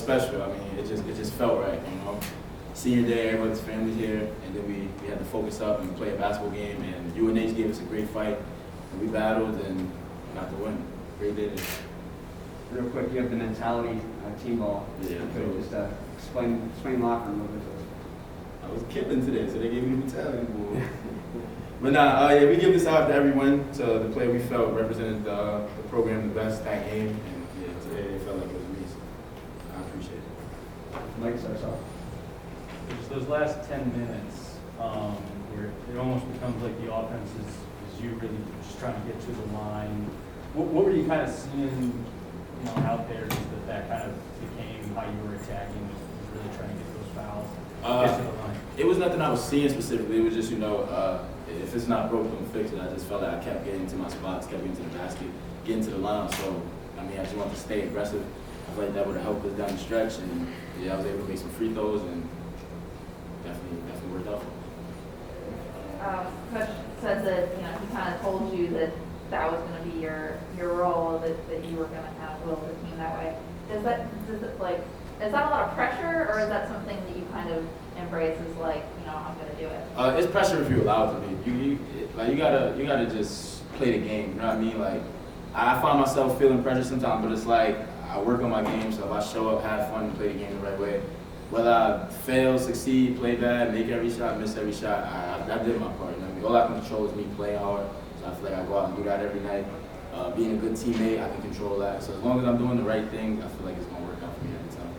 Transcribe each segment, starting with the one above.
special. I mean, it just felt right, you know. Senior day, everybody's family here, and then we had to focus up and play a basketball game, and UNH gave us a great fight, and we battled and got the win. Great day today. Real quick, you have the mentality team ball. Yeah. Could you just explain locker room a little bit to us? I was killing today, so they gave me the mentality ball. But nah, yeah, we give this out to everyone, to the player we felt represented the program the best that game, and yeah, today they felt like it was me. So I appreciate it. Mike, start us off. Those last 10 minutes, where it almost becomes like the offense is you really just trying to get to the line. What were you kind of seeing, out there, just that kind of became how you were attacking, was really trying to get those fouls, get to the line? It was nothing I was seeing specifically. It was just, if it's not broke, don't fix it. I just felt like I kept getting to my spots, kept getting to the basket, getting to the line. So, I mean, I just wanted to stay aggressive. I feel like that would have helped us down the stretch, and yeah, I was able to make some free throws, and definitely worked out for me. Coach said that he kind of told you that was going to be your role, that you were going to kind of will the team that way. Is that a lot of pressure, or is that something that you kind of embrace as like, I'm going to do it? It's pressure if you allow it to be. You gotta just play the game. You know what I mean? Like, I find myself feeling pressure sometimes, but it's like I work on my game. So if I show up, have fun, and play the game the right way, whether I fail, succeed, play bad, make every shot, miss every shot, I did my part. You know what I mean? All I can control is me playing hard. So I feel like I go out and do that every night. Being a good teammate, I can control that. So as long as I'm doing the right thing, I feel like it's gonna work out for me every time.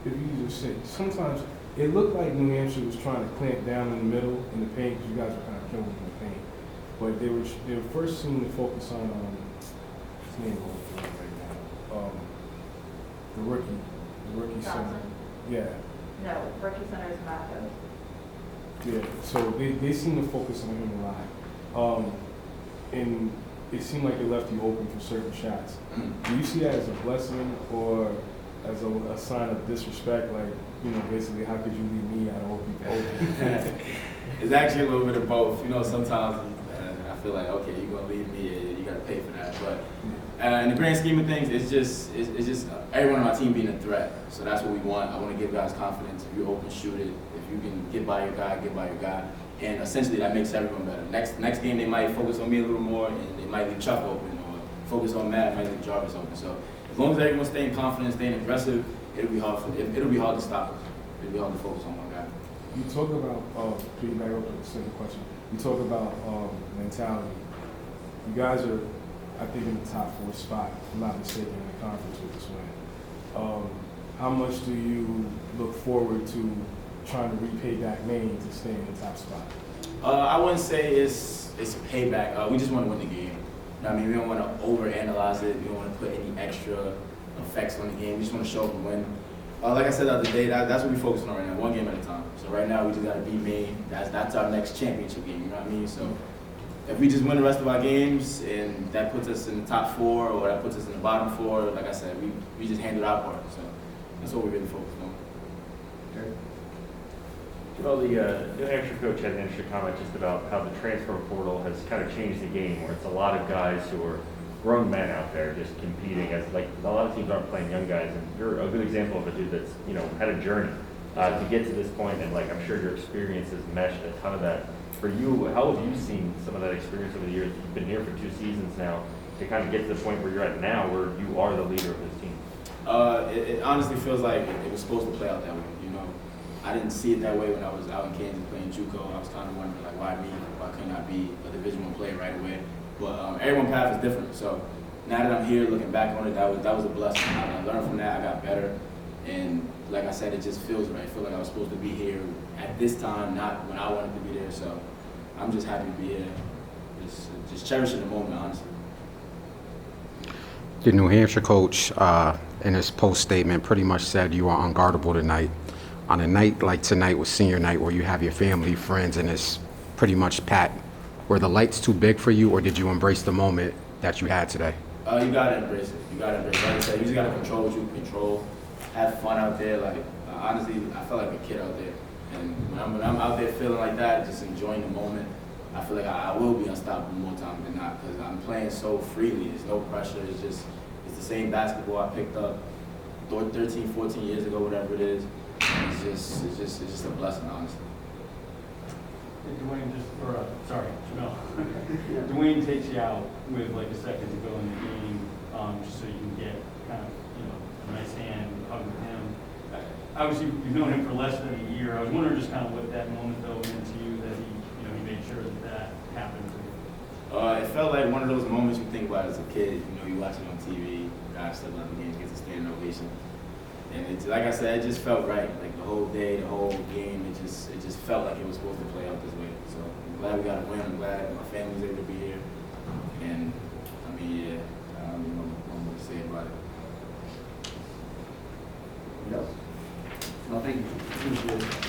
If you could just say, sometimes it looked like New Hampshire was trying to clamp down in the middle in the paint, because you guys were kind of killing in the paint. But they were first seeming to focus on his name right now. The rookie center. Yeah. No, rookie center is Matthews. Yeah. So they seem to focus on him a lot. And it seemed like it left you open for certain shots. Do you see that as a blessing or as a sign of disrespect? Like, basically, how could you leave me out of open? It's actually a little bit of both. Sometimes I feel like, okay, you're gonna leave me, you gotta pay for that. But in the grand scheme of things, it's just everyone on my team being a threat. So that's what we want. I want to give guys confidence. If you open, shoot it. If you can get by your guy, get by your guy. And essentially, that makes everyone better. Next game, they might focus on me a little more, and they might leave Chuck open, or focus on Matt, might leave Jarvis open. So as long as everyone's staying confident, staying aggressive, it'll be hard to stop us. It'll be hard to focus on one guy. You talk about, getting back up to the second question, you talk about mentality. You guys are, I think, in the top 4 spot, if I'm not mistaken, in the conference with this win. How much do you look forward to trying to repay back Maine to stay in the top spot? I wouldn't say it's payback. We just want to win the game. I mean, we don't want to overanalyze it. We don't want to put any extra effects on the game. We just want to show up and win. Like I said the other day, that's what we're focusing on right now, one game at a time. So right now, we just got to beat Maine. That's our next championship game, you know what I mean? So if we just win the rest of our games, and that puts us in the top 4, or that puts us in the bottom 4, like I said, we just handled our part. So that's what we're really focused on. Okay. Well, the New Hampshire coach had an interesting comment just about how the transfer portal has kind of changed the game, where it's a lot of guys who are grown men out there just competing as, like, a lot of teams aren't playing young guys, and you're a good example of a dude that's, had a journey to get to this point, and like, I'm sure your experience has meshed a ton of that. For you, how have you seen some of that experience over the years? You've been here for 2 seasons now to kind of get to the point where you're at now, where you are the leader of this team. It honestly feels like it was supposed to play out that way, I didn't see it that way when I was out in Kansas playing JUCO. I was kind of wondering, like, why me? Why couldn't I be a Division I player right away? But everyone's path is different. So now that I'm here, looking back on it, that was a blessing. I learned from that. I got better, and like I said, it just feels right. I feel like I was supposed to be here at this time, not when I wanted to be there. So I'm just happy to be here. Just cherishing the moment, honestly. The New Hampshire coach, in his post statement, pretty much said you are unguardable tonight. On a night like tonight was senior night, where you have your family, friends, and it's pretty much packed, were the lights too big for you, or did you embrace the moment that you had today? You gotta embrace it. You gotta embrace it. Like I said, you just gotta control what you can control. Have fun out there. Like, honestly, I felt like a kid out there. And when I'm out there feeling like that, just enjoying the moment, I feel like I will be unstoppable more times than not because I'm playing so freely. There's no pressure. It's the same basketball I picked up 13, 14 years ago, whatever it is. It's just a blessing, honestly. Dwayne Jamel. Dwayne takes you out with like a second to go in the game, just so you can get kind of, a nice hand, hug with him. Obviously, you've known him for less than a year. I was wondering just kind of what that moment though meant to you that he made sure that happened for you. It felt like one of those moments you think about as a kid. You watch it on TV, guys still love the game, gets a standing ovation. And it's like I said, it just felt right. Like the whole day, the whole game, it just felt like it was supposed to play out this way. So I'm glad we got a win. I'm glad my family's able to be here. And I mean, yeah, I don't even know what more to say about it. Yes. No, thank you.